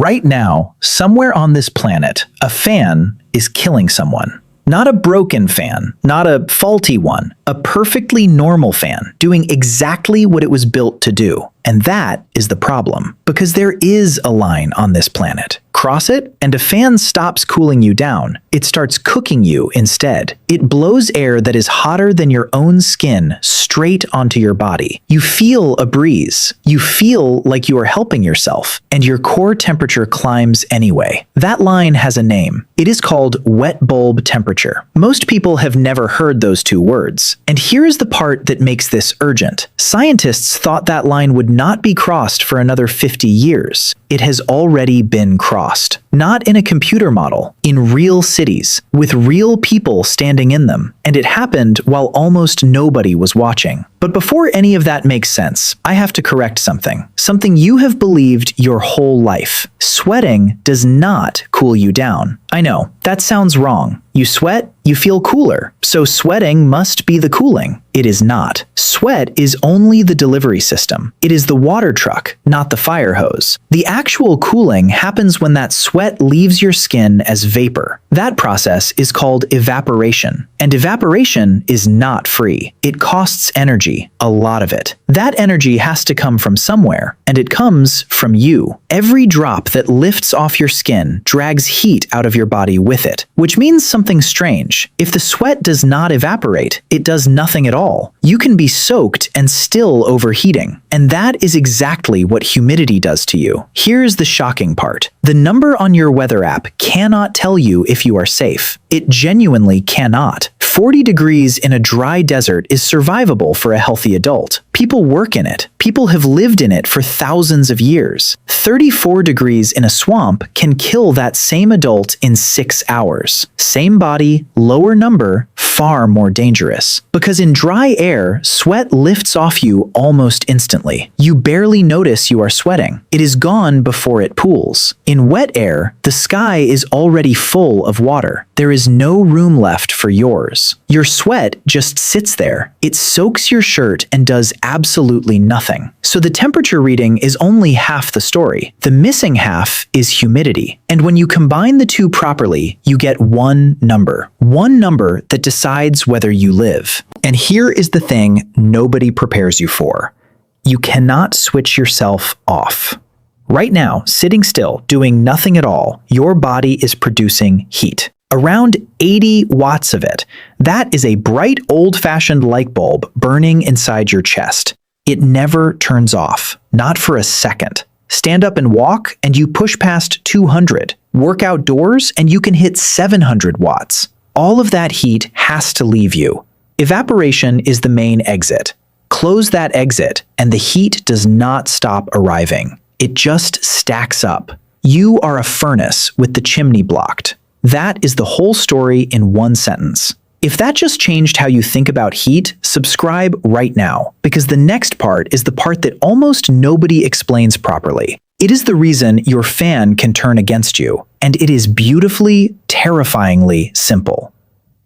Right now, somewhere on this planet, a fan is killing someone. Not a broken fan, not a faulty one, a perfectly normal fan, doing exactly what it was built to do. And that is the problem, because there is a line on this planet. Cross it, and a fan stops cooling you down. It starts cooking you instead. It blows air that is hotter than your own skin straight onto your body. You feel a breeze. You feel like you are helping yourself, and your core temperature climbs anyway. That line has a name. It is called wet bulb temperature. Most people have never heard those two words. And here is the part that makes this urgent. Scientists thought that line would not be crossed for another 50 years. It has already been crossed. Not in a computer model, in real cities, with real people standing in them. And it happened while almost nobody was watching. But before any of that makes sense, I have to correct something. Something you have believed your whole life. Sweating does not cool you down. I know, that sounds wrong. You sweat, you feel cooler. So sweating must be the cooling. It is not. Sweat is only the delivery system. It is the water truck, not the fire hose. The actual cooling happens when that sweat leaves your skin as vapor. That process is called evaporation. And evaporation is not free. It costs energy, a lot of it. That energy has to come from somewhere, and it comes from you. Every drop that lifts off your skin drags heat out of your body with it, which means something strange. If the sweat does not evaporate, it does nothing at all. You can be soaked and still overheating. And that is exactly what humidity does to you. Here's the shocking part. The number on your weather app cannot tell you if you are safe. It genuinely cannot. 40 degrees in a dry desert is survivable for a healthy adult. People work in it. People have lived in it for thousands of years. 34 degrees in a swamp can kill that same adult in 6 hours. Same body, lower number, far more dangerous. Because in dry air, sweat lifts off you almost instantly. You barely notice you are sweating. It is gone before it pools. In wet air, the sky is already full of water. There is no room left for yours. Your sweat just sits there. It soaks your shirt and does absolutely nothing. So the temperature reading is only half the story. The missing half is humidity. And when you combine the two properly, you get one number. One number that decides whether you live. And here is the thing nobody prepares you for. You cannot switch yourself off. Right now, sitting still, doing nothing at all, your body is producing heat. Around 80 watts of it. That is a bright old-fashioned light bulb burning inside your chest. It never turns off, not for a second. Stand up and walk, and you push past 200. Work outdoors, and you can hit 700 watts. All of that heat has to leave you. Evaporation is the main exit. Close that exit, and the heat does not stop arriving. It just stacks up. You are a furnace with the chimney blocked. That is the whole story in one sentence. If that just changed how you think about heat, subscribe right now, because the next part is the part that almost nobody explains properly. It is the reason your fan can turn against you, and it is beautifully, terrifyingly simple.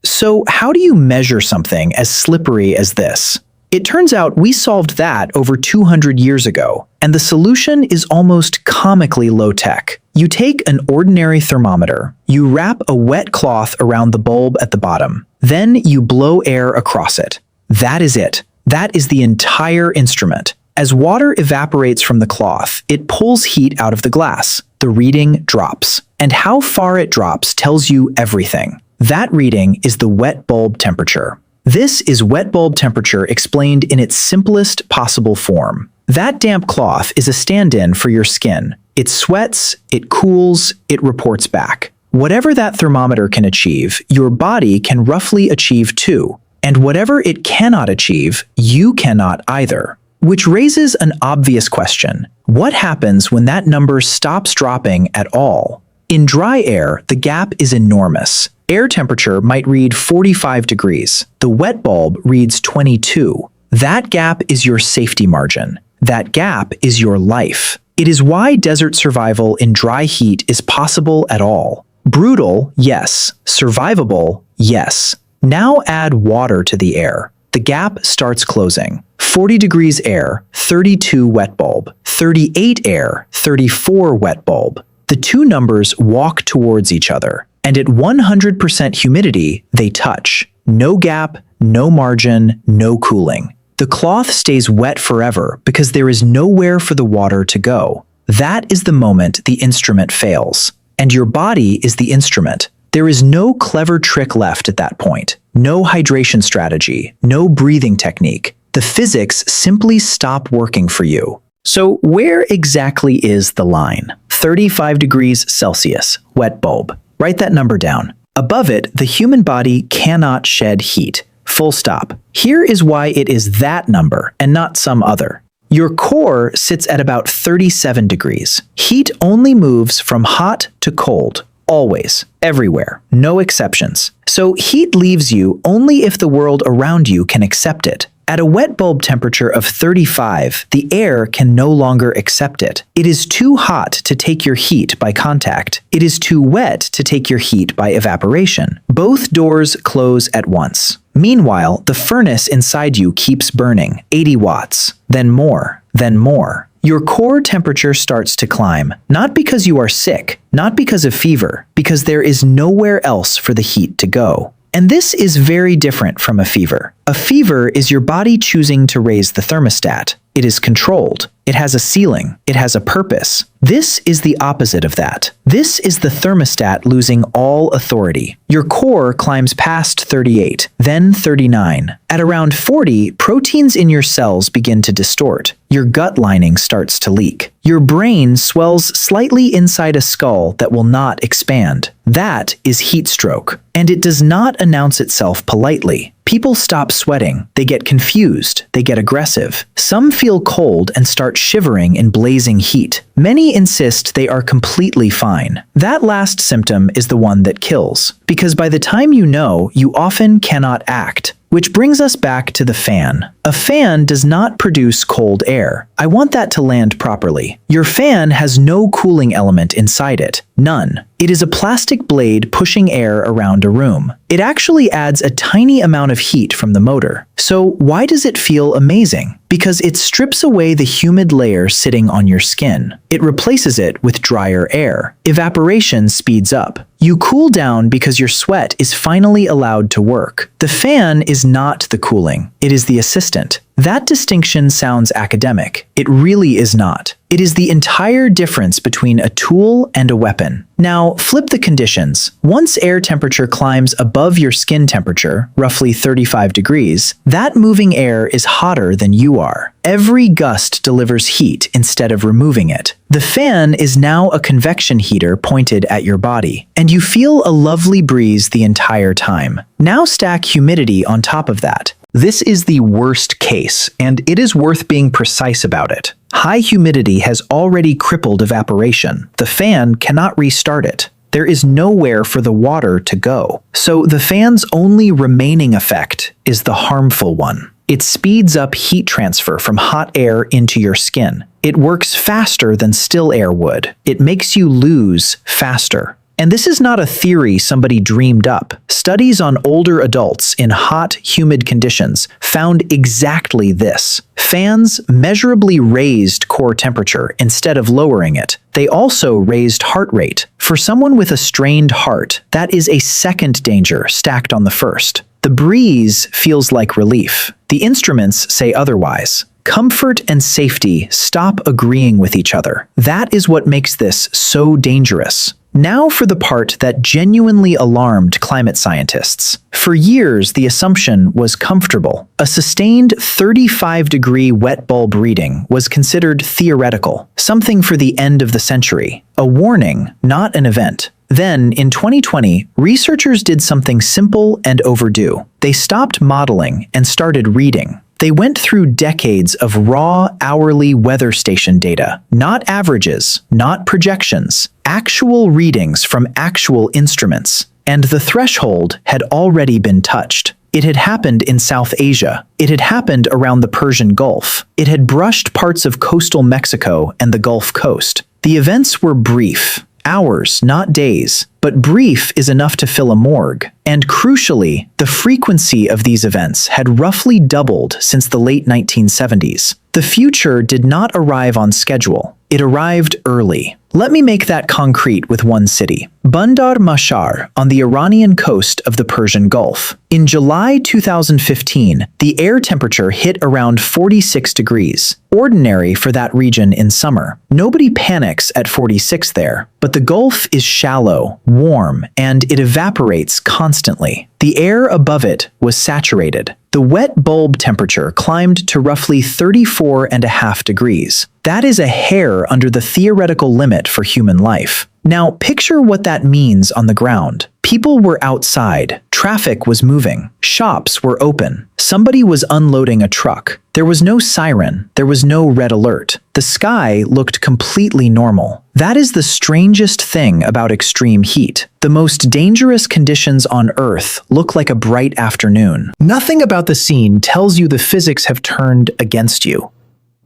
So how do you measure something as slippery as this? It turns out we solved that over 200 years ago, and the solution is almost comically low-tech. You take an ordinary thermometer, you wrap a wet cloth around the bulb at the bottom, then you blow air across it. That is it. That is the entire instrument. As water evaporates from the cloth, it pulls heat out of the glass. The reading drops. And how far it drops tells you everything. That reading is the wet bulb temperature. This is wet bulb temperature explained in its simplest possible form. That damp cloth is a stand-in for your skin. It sweats, it cools, it reports back. Whatever that thermometer can achieve, your body can roughly achieve too. And whatever it cannot achieve, you cannot either. Which raises an obvious question. What happens when that number stops dropping at all? In dry air, the gap is enormous. Air temperature might read 45 degrees. The wet bulb reads 22. That gap is your safety margin. That gap is your life. It is why desert survival in dry heat is possible at all. Brutal, yes. Survivable, yes. Now add water to the air. The gap starts closing. 40 degrees air, 32 wet bulb. 38 air, 34 wet bulb. The two numbers walk towards each other, and at 100% humidity, they touch. No gap, no margin, no cooling. The cloth stays wet forever because there is nowhere for the water to go. That is the moment the instrument fails. And your body is the instrument. There is no clever trick left at that point. No hydration strategy, no breathing technique. The physics simply stop working for you. So where exactly is the line? 35 degrees Celsius, wet bulb. Write that number down. Above it, the human body cannot shed heat. Full stop. Here is why it is that number and not some other. Your core sits at about 37 degrees. Heat only moves from hot to cold. Always. Everywhere. No exceptions. So heat leaves you only if the world around you can accept it. At a wet bulb temperature of 35, the air can no longer accept it. It is too hot to take your heat by contact. It is too wet to take your heat by evaporation. Both doors close at once. Meanwhile, the furnace inside you keeps burning, 80 watts, then more, then more. Your core temperature starts to climb, not because you are sick, not because of fever, because there is nowhere else for the heat to go. And this is very different from a fever. A fever is your body choosing to raise the thermostat. It is controlled. It has a ceiling. It has a purpose. This is the opposite of that. This is the thermostat losing all authority. Your core climbs past 38, then 39. At around 40, proteins in your cells begin to distort. Your gut lining starts to leak. Your brain swells slightly inside a skull that will not expand. That is heat stroke, and it does not announce itself politely. People stop sweating, they get confused, they get aggressive. Some feel cold and start shivering in blazing heat. Many insist they are completely fine. That last symptom is the one that kills, because by the time you know, you often cannot act. Which brings us back to the fan. A fan does not produce cold air. I want that to land properly. Your fan has no cooling element inside it. None. It is a plastic blade pushing air around a room. It actually adds a tiny amount of heat from the motor. So why does it feel amazing? Because it strips away the humid layer sitting on your skin. It replaces it with drier air. Evaporation speeds up. You cool down because your sweat is finally allowed to work. The fan is not the cooling. It is the assistant. That distinction sounds academic. It really is not. It is the entire difference between a tool and a weapon. Now, flip the conditions. Once air temperature climbs above your skin temperature, roughly 35 degrees, that moving air is hotter than you are. Every gust delivers heat instead of removing it. The fan is now a convection heater pointed at your body, and you feel a lovely breeze the entire time. Now stack humidity on top of that. This is the worst case, and it is worth being precise about it. High humidity has already crippled evaporation. The fan cannot restart it. There is nowhere for the water to go. So the fan's only remaining effect is the harmful one. It speeds up heat transfer from hot air into your skin. It works faster than still air would. It makes you lose faster. And this is not a theory somebody dreamed up. Studies on older adults in hot, humid conditions found exactly this. Fans measurably raised core temperature instead of lowering it. They also raised heart rate. For someone with a strained heart, that is a second danger stacked on the first. The breeze feels like relief. The instruments say otherwise. Comfort and safety stop agreeing with each other. That is what makes this so dangerous. Now for the part that genuinely alarmed climate scientists. For years, the assumption was comfortable. A sustained 35-degree wet bulb reading was considered theoretical, something for the end of the century. A warning, not an event. Then, in 2020, researchers did something simple and overdue. They stopped modeling and started reading. They went through decades of raw, hourly weather station data, not averages, not projections, actual readings from actual instruments. And the threshold had already been touched. It had happened in South Asia. It had happened around the Persian Gulf. It had brushed parts of coastal Mexico and the Gulf Coast. The events were brief. Hours, not days, but brief is enough to fill a morgue. And crucially, the frequency of these events had roughly doubled since the late 1970s. The future did not arrive on schedule. It arrived early, Let me make that concrete with one city. Bandar Mashar on the Iranian coast of the Persian Gulf. In July 2015, the air temperature hit around 46 degrees, ordinary for that region in summer. Nobody panics at 46 there, but the Gulf is shallow, warm, and it evaporates constantly. The air above it was saturated. The wet bulb temperature climbed to roughly 34.5 degrees. That is a hair under the theoretical limit for human life. Now, picture what that means on the ground. People were outside, traffic was moving, shops were open, somebody was unloading a truck. There was no siren, there was no red alert. The sky looked completely normal. That is the strangest thing about extreme heat. The most dangerous conditions on Earth look like a bright afternoon. Nothing about the scene tells you the physics have turned against you.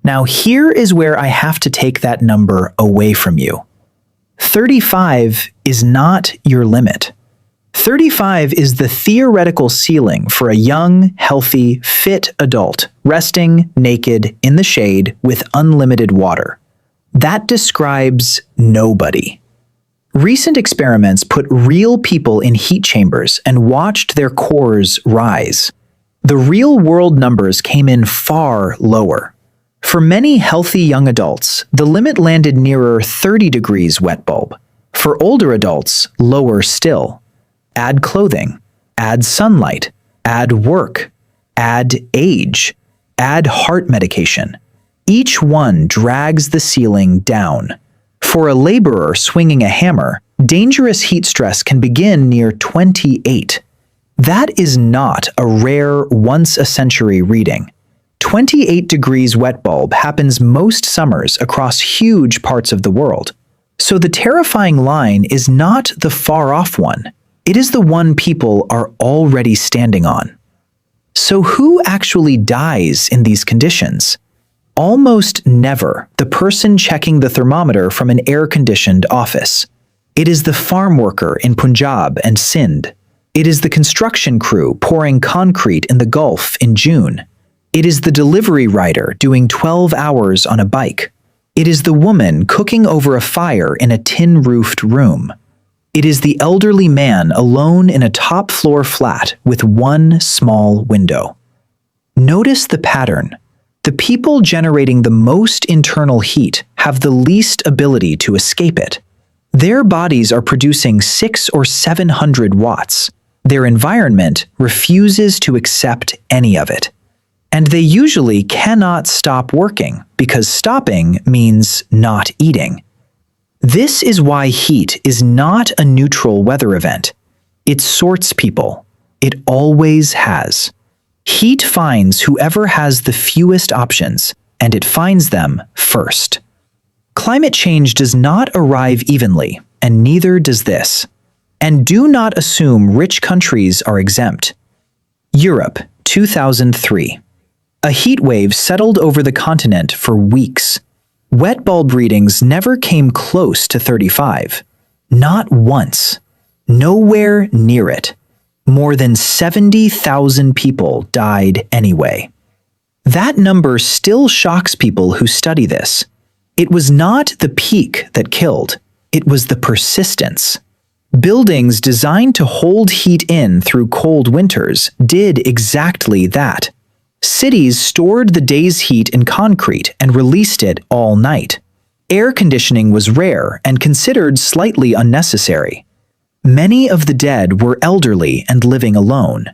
Now here is where I have to take that number away from you. 35 is not your limit. 35 is the theoretical ceiling for a young, healthy, fit adult, resting naked in the shade with unlimited water. That describes nobody. Recent experiments put real people in heat chambers and watched their cores rise. The real-world numbers came in far lower. For many healthy young adults, the limit landed nearer 30 degrees wet bulb. For older adults, lower still. Add clothing, add sunlight, add work, add age, add heart medication. Each one drags the ceiling down. For a laborer swinging a hammer, dangerous heat stress can begin near 28. That is not a rare once-a-century reading. 28 degrees wet bulb happens most summers across huge parts of the world. So the terrifying line is not the far-off one. It is the one people are already standing on. So who actually dies in these conditions? Almost never the person checking the thermometer from an air-conditioned office. It is the farm worker in Punjab and Sindh. It is the construction crew pouring concrete in the Gulf in June. It is the delivery rider doing 12 hours on a bike. It is the woman cooking over a fire in a tin-roofed room. It is the elderly man alone in a top-floor flat with one small window. Notice the pattern. The people generating the most internal heat have the least ability to escape it. Their bodies are producing 600 or 700 watts. Their environment refuses to accept any of it. And they usually cannot stop working because stopping means not eating. This is why heat is not a neutral weather event. It sorts people. It always has. Heat finds whoever has the fewest options, and it finds them first. Climate change does not arrive evenly, and neither does this. And do not assume rich countries are exempt. Europe, 2003. A heat wave settled over the continent for weeks. Wet bulb readings never came close to 35. Not once. Nowhere near it. More than 70,000 people died anyway. That number still shocks people who study this. It was not the peak that killed. It was the persistence. Buildings designed to hold heat in through cold winters did exactly that. Cities stored the day's heat in concrete and released it all night. Air conditioning was rare and considered slightly unnecessary. Many of the dead were elderly and living alone.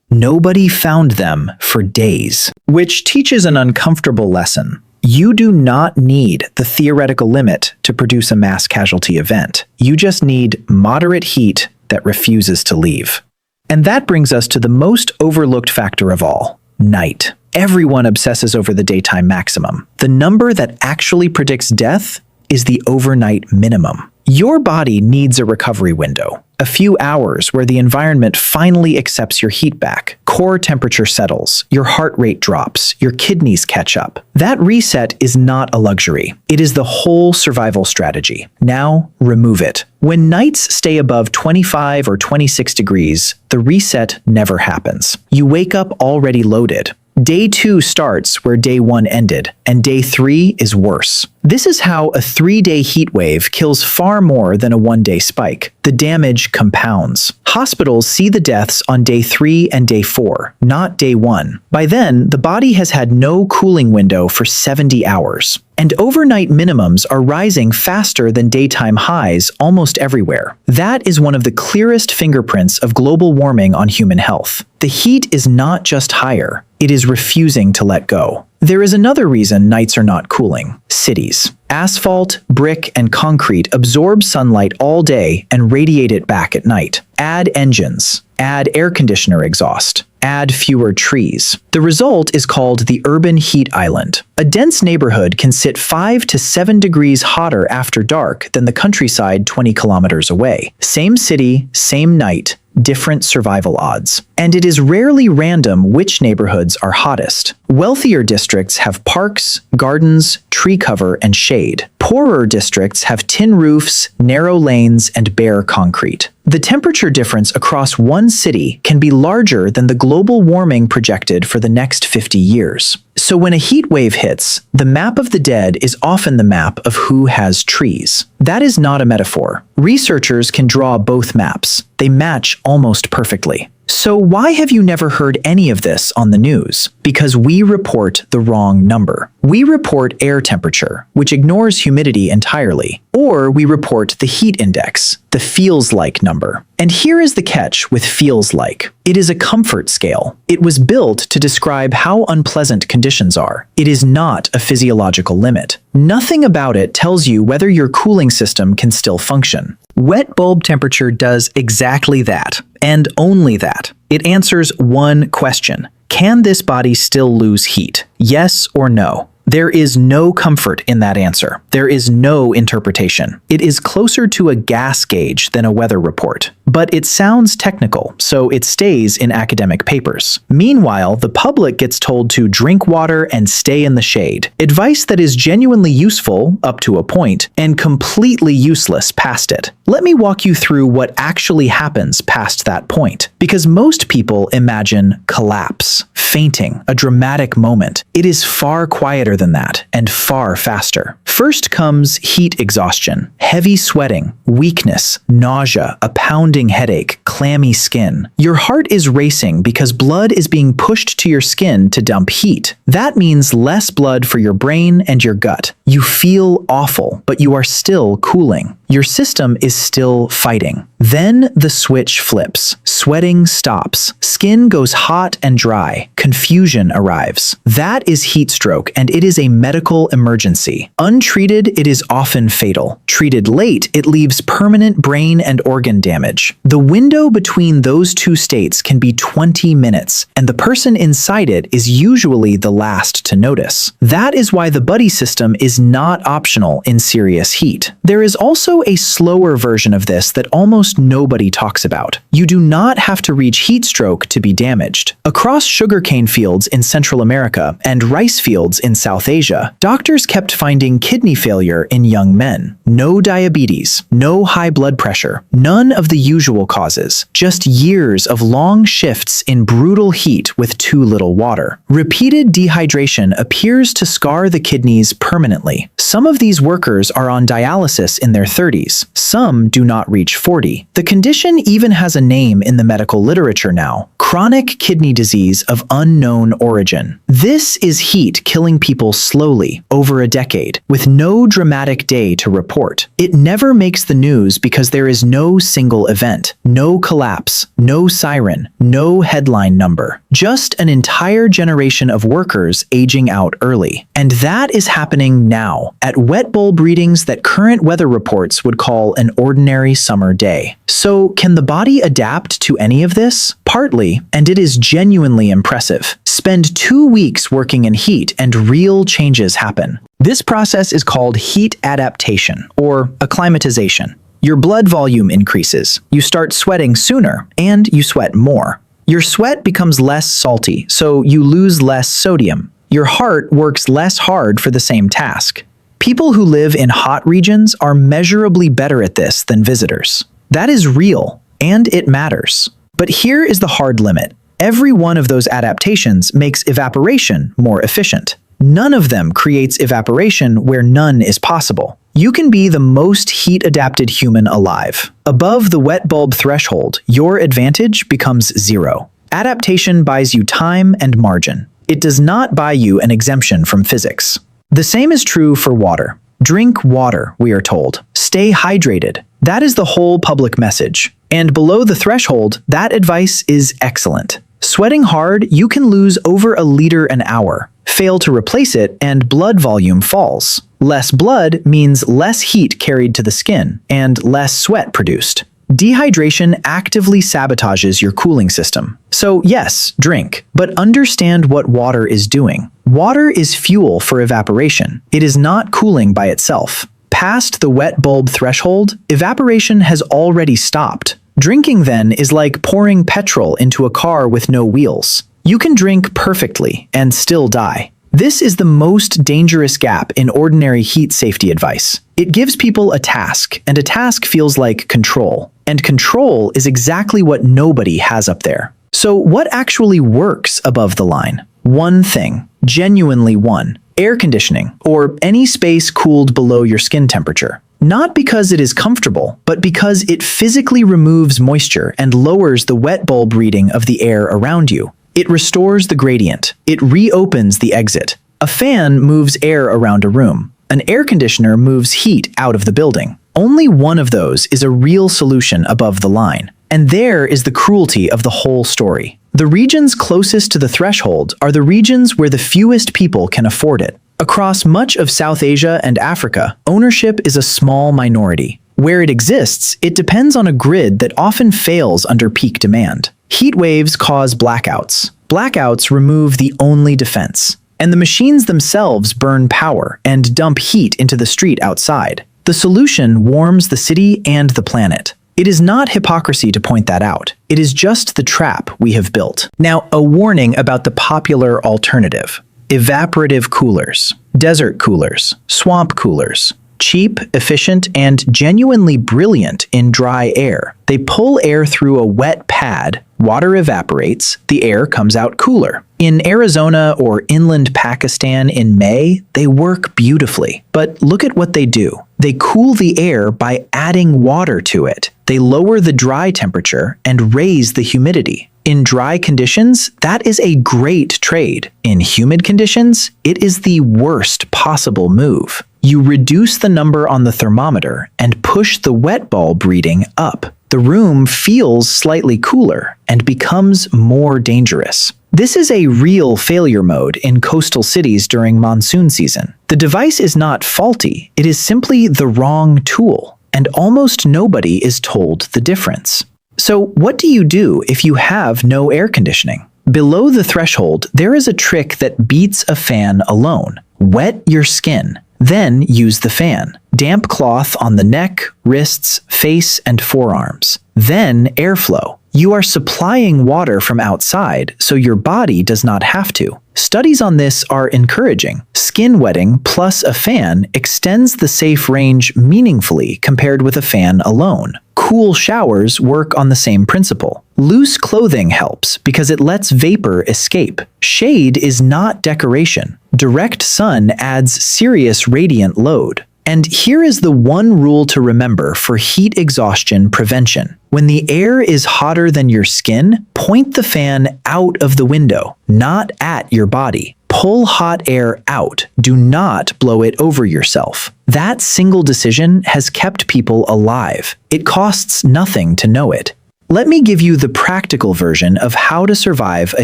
Nobody found them for days. Which teaches an uncomfortable lesson. You do not need the theoretical limit to produce a mass casualty event. You just need moderate heat that refuses to leave. And that brings us to the most overlooked factor of all. Night. Everyone obsesses over the daytime maximum. The number that actually predicts death is the overnight minimum. Your body needs a recovery window, a few hours where the environment finally accepts your heat back. Core temperature settles, your heart rate drops, your kidneys catch up. That reset is not a luxury. It is the whole survival strategy. Now, remove it. When nights stay above 25 or 26 degrees, the reset never happens. You wake up already loaded. Day 2 starts where day 1 ended, and day 3 is worse. This is how a 3-day heat wave kills far more than a 1-day spike. The damage compounds. Hospitals see the deaths on day 3 and day 4, not day 1. By then, the body has had no cooling window for 70 hours. And overnight minimums are rising faster than daytime highs almost everywhere. That is one of the clearest fingerprints of global warming on human health. The heat is not just higher, it is refusing to let go. There is another reason nights are not cooling. Cities. Asphalt, brick, and concrete absorb sunlight all day and radiate it back at night. Add engines. Add air conditioner exhaust. Add fewer trees. The result is called the urban heat island. A dense neighborhood can sit 5 to 7 degrees hotter after dark than the countryside 20 kilometers away. Same city, same night, different survival odds. And it is rarely random which neighborhoods are hottest. Wealthier districts have parks, gardens, tree cover, and shade. Poorer districts have tin roofs, narrow lanes, and bare concrete. The temperature difference across one city can be larger than the global warming projected for the next 50 years. So when a heat wave hits, the map of the dead is often the map of who has trees. That is not a metaphor. Researchers can draw both maps. They match almost perfectly. So why have you never heard any of this on the news? Because we report the wrong number. We report air temperature, which ignores humidity entirely. Or we report the heat index, the feels like number. And here is the catch with feels like. It is a comfort scale. It was built to describe how unpleasant conditions are. It is not a physiological limit. Nothing about it tells you whether your cooling system can still function. Wet bulb temperature does exactly that, and only that. It answers one question. Can this body still lose heat? Yes or no? There is no comfort in that answer. There is no interpretation. It is closer to a gas gauge than a weather report. But it sounds technical, so it stays in academic papers. Meanwhile, the public gets told to drink water and stay in the shade. Advice that is genuinely useful up to a point and completely useless past it. Let me walk you through what actually happens past that point. Because most people imagine collapse, fainting, a dramatic moment. It is far quieter than that and far faster. First comes heat exhaustion, heavy sweating, weakness, nausea, a pounding headache, clammy skin. Your heart is racing because blood is being pushed to your skin to dump heat. That means less blood for your brain and your gut. You feel awful, but you are still cooling. Your system is still fighting. Then the switch flips. Sweating stops. Skin goes hot and dry. Confusion arrives. That is heat stroke, and it is a medical emergency. Untreated, it is often fatal. Treated late, it leaves permanent brain and organ damage. The window between those two states can be 20 minutes, and the person inside it is usually the last to notice. That is why the buddy system is not optional in serious heat. There is also a slower version of this that almost nobody talks about. You do not have to reach heat stroke to be damaged. Across sugarcane fields in Central America and rice fields in South Asia, doctors kept finding kidney failure in young men. No diabetes, no high blood pressure, none of the usual causes, just years of long shifts in brutal heat with too little water. Repeated dehydration appears to scar the kidneys permanently. Some of these workers are on dialysis in their 30s. Some do not reach 40. The condition even has a name in the medical literature now: chronic kidney disease of unknown origin. This is heat killing people slowly over a decade, with no dramatic day to report. It never makes the news because there is no single event, no collapse, no siren, no headline number. Just an entire generation of workers aging out early. And that is happening now, at wet bulb readings that current weather reports would call an ordinary summer day. So, can the body adapt to any of this? Partly, and it is genuinely impressive. Spend 2 weeks working in heat and real changes happen. This process is called heat adaptation, or acclimatization. Your blood volume increases, you start sweating sooner, and you sweat more. Your sweat becomes less salty, so you lose less sodium. Your heart works less hard for the same task. People who live in hot regions are measurably better at this than visitors. That is real, and it matters. But here is the hard limit. Every one of those adaptations makes evaporation more efficient. None of them creates evaporation where none is possible. You can be the most heat-adapted human alive. Above the wet bulb threshold, your advantage becomes zero. Adaptation buys you time and margin. It does not buy you an exemption from physics. The same is true for water. Drink water, we are told. Stay hydrated. That is the whole public message. And below the threshold, that advice is excellent. Sweating hard, you can lose over a liter an hour. Fail to replace it, and blood volume falls. Less blood means less heat carried to the skin, and less sweat produced. Dehydration actively sabotages your cooling system. So yes, drink, but understand what water is doing. Water is fuel for evaporation. It is not cooling by itself. Past the wet bulb threshold, evaporation has already stopped. Drinking then is like pouring petrol into a car with no wheels. You can drink perfectly and still die. This is the most dangerous gap in ordinary heat safety advice. It gives people a task, and a task feels like control. And control is exactly what nobody has up there. So what actually works above the line? One thing, genuinely one: air conditioning, or any space cooled below your skin temperature. Not because it is comfortable, but because it physically removes moisture and lowers the wet bulb reading of the air around you. It restores the gradient. It reopens the exit. A fan moves air around a room. An air conditioner moves heat out of the building. Only one of those is a real solution above the line. And there is the cruelty of the whole story. The regions closest to the threshold are the regions where the fewest people can afford it. Across much of South Asia and Africa, ownership is a small minority. Where it exists, it depends on a grid that often fails under peak demand. Heat waves cause blackouts. Blackouts remove the only defense. And the machines themselves burn power and dump heat into the street outside. The solution warms the city and the planet. It is not hypocrisy to point that out. It is just the trap we have built. Now, a warning about the popular alternative: evaporative coolers, desert coolers, swamp coolers. Cheap, efficient, and genuinely brilliant in dry air. They pull air through a wet pad, water evaporates, the air comes out cooler. In Arizona or inland Pakistan in May, they work beautifully. But look at what they do. They cool the air by adding water to it. They lower the dry temperature and raise the humidity. In dry conditions, that is a great trade. In humid conditions, it is the worst possible move. You reduce the number on the thermometer and push the wet bulb reading up. The room feels slightly cooler and becomes more dangerous. This is a real failure mode in coastal cities during monsoon season. The device is not faulty, it is simply the wrong tool, and almost nobody is told the difference. So what do you do if you have no air conditioning? Below the threshold, there is a trick that beats a fan alone. Wet your skin, then use the fan. Damp cloth on the neck, wrists, face, and forearms. Then airflow. You are supplying water from outside, so your body does not have to. Studies on this are encouraging. Skin wetting plus a fan extends the safe range meaningfully compared with a fan alone. Cool showers work on the same principle. Loose clothing helps because it lets vapor escape. Shade is not decoration. Direct sun adds serious radiant load. And here is the one rule to remember for heat exhaustion prevention. When the air is hotter than your skin, point the fan out of the window, not at your body. Pull hot air out. Do not blow it over yourself. That single decision has kept people alive. It costs nothing to know it. Let me give you the practical version of how to survive a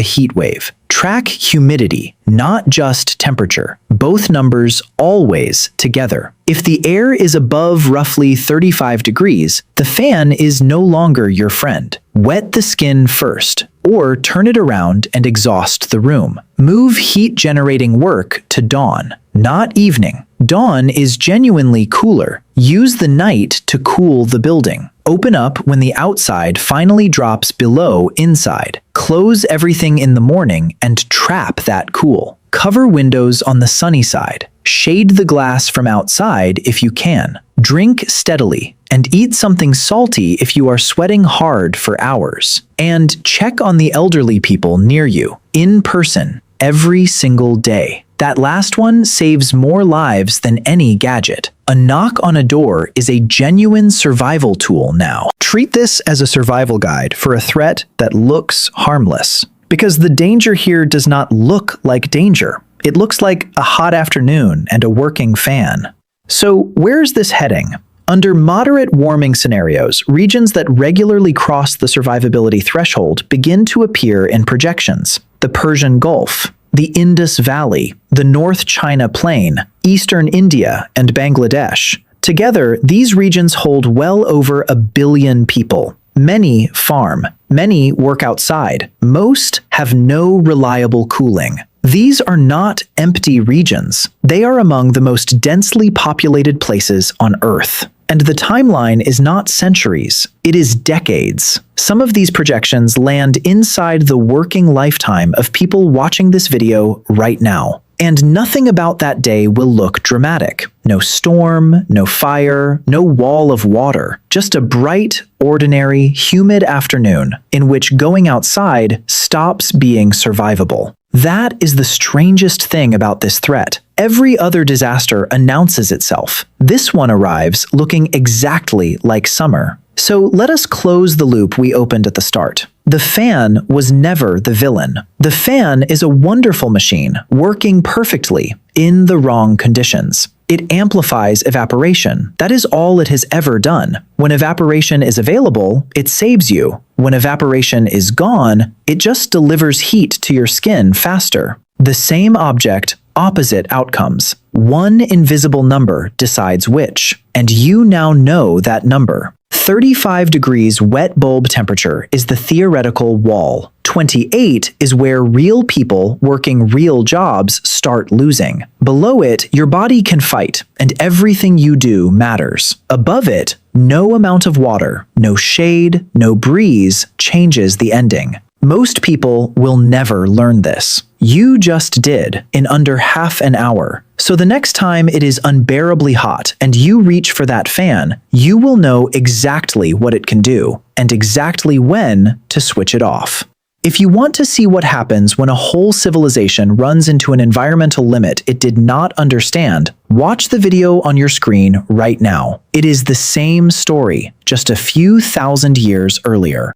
heat wave. Track humidity, not just temperature. Both numbers always together. If the air is above roughly 35 degrees, the fan is no longer your friend. Wet the skin first, or turn it around and exhaust the room. Move heat-generating work to dawn, not evening. Dawn is genuinely cooler. Use the night to cool the building. Open up when the outside finally drops below inside. Close everything in the morning and trap that cool. Cover windows on the sunny side. Shade the glass from outside if you can. Drink steadily. and eat something salty if you are sweating hard for hours. And check on the elderly people near you, in person, every single day. That last one saves more lives than any gadget. A knock on a door is a genuine survival tool now. Treat this as a survival guide for a threat that looks harmless. Because the danger here does not look like danger. It looks like a hot afternoon and a working fan. So where's this heading? Under moderate warming scenarios, regions that regularly cross the survivability threshold begin to appear in projections. The Persian Gulf, the Indus Valley, the North China Plain, eastern India, and Bangladesh. Together, these regions hold well over 1 billion people. Many farm, many work outside, most have no reliable cooling. These are not empty regions. They are among the most densely populated places on Earth. And the timeline is not centuries, it is decades. Some of these projections land inside the working lifetime of people watching this video right now. And nothing about that day will look dramatic. No storm, no fire, no wall of water. Just a bright, ordinary, humid afternoon in which going outside stops being survivable. That is the strangest thing about this threat. Every other disaster announces itself. This one arrives looking exactly like summer. So let us close the loop we opened at the start. The fan was never the villain. The fan is a wonderful machine, working perfectly, in the wrong conditions. It amplifies evaporation. That is all it has ever done. When evaporation is available, it saves you. When evaporation is gone, it just delivers heat to your skin faster. The same object, opposite outcomes. One invisible number decides which, and you now know that number. 35 degrees wet bulb temperature is the theoretical wall. 28 is where real people working real jobs start losing. Below it, your body can fight, and everything you do matters. Above it, no amount of water, no shade, no breeze changes the ending. Most people will never learn this. You just did in under half an hour. So the next time it is unbearably hot and you reach for that fan, you will know exactly what it can do and exactly when to switch it off. If you want to see what happens when a whole civilization runs into an environmental limit it did not understand, watch the video on your screen right now. It is the same story, just a few thousand years earlier.